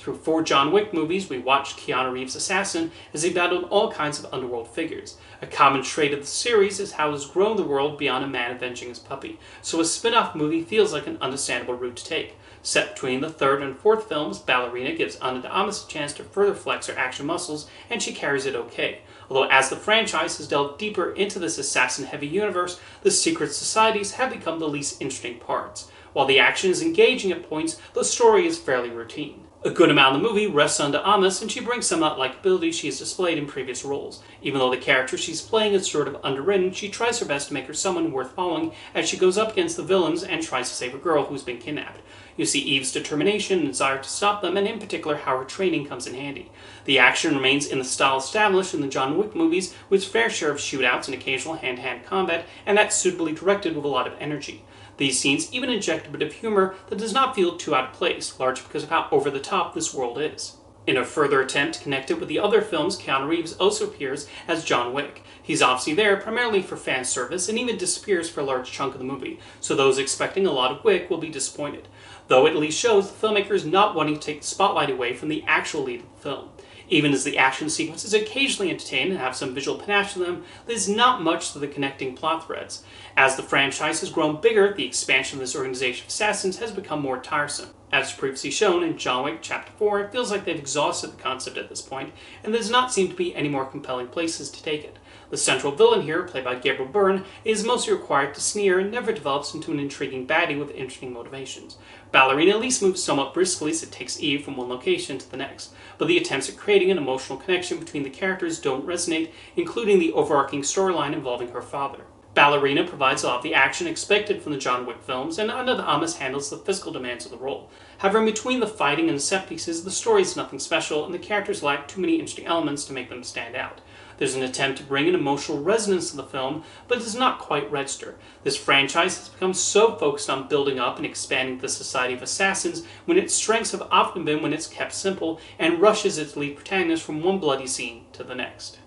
Through 4 John Wick movies, we watched Keanu Reeves' assassin as he battled all kinds of underworld figures. A common trait of the series is how it has grown the world beyond a man avenging his puppy, so a spin-off movie feels like an understandable route to take. Set between the 3rd and 4th films, Ballerina gives Ana de Armas a chance to further flex her action muscles, and she carries it okay. Although as the franchise has delved deeper into this assassin-heavy universe, the secret societies have become the least interesting parts. While the action is engaging at points, the story is fairly routine. A good amount of the movie rests on de Armas, and she brings some of that likability she has displayed in previous roles. Even though the character she's playing is sort of underwritten, she tries her best to make her someone worth following as she goes up against the villains and tries to save a girl who's been kidnapped. You see Eve's determination and desire to stop them, and in particular how her training comes in handy. The action remains in the style established in the John Wick movies, with its fair share of shootouts and occasional hand-to-hand combat, and that's suitably directed with a lot of energy. These scenes even inject a bit of humor that does not feel too out of place, largely because of how over-the-top this world is. In a further attempt to connect it with the other films, Keanu Reeves also appears as John Wick. He's obviously there primarily for fan service and even disappears for a large chunk of the movie, so those expecting a lot of Wick will be disappointed. Though it at least shows the filmmakers not wanting to take the spotlight away from the actual lead of the film. Even as the action sequences occasionally entertain and have some visual panache to them, there's not much to the connecting plot threads. As the franchise has grown bigger, the expansion of this organization of assassins has become more tiresome. As previously shown in John Wick Chapter 4, it feels like they've exhausted the concept at this point, and there does not seem to be any more compelling places to take it. The central villain here, played by Gabriel Byrne, is mostly required to sneer and never develops into an intriguing baddie with interesting motivations. Ballerina at least moves somewhat briskly as it takes Eve from one location to the next, but the attempts at creating an emotional connection between the characters don't resonate, including the overarching storyline involving her father. Ballerina provides a lot of the action expected from the John Wick films, and Ana de Armas handles the physical demands of the role. However, in between the fighting and the set pieces, the story is nothing special, and the characters lack too many interesting elements to make them stand out. There's an attempt to bring an emotional resonance to the film, but it does not quite register. This franchise has become so focused on building up and expanding the society of assassins, when its strengths have often been when it's kept simple, and rushes its lead protagonist from one bloody scene to the next.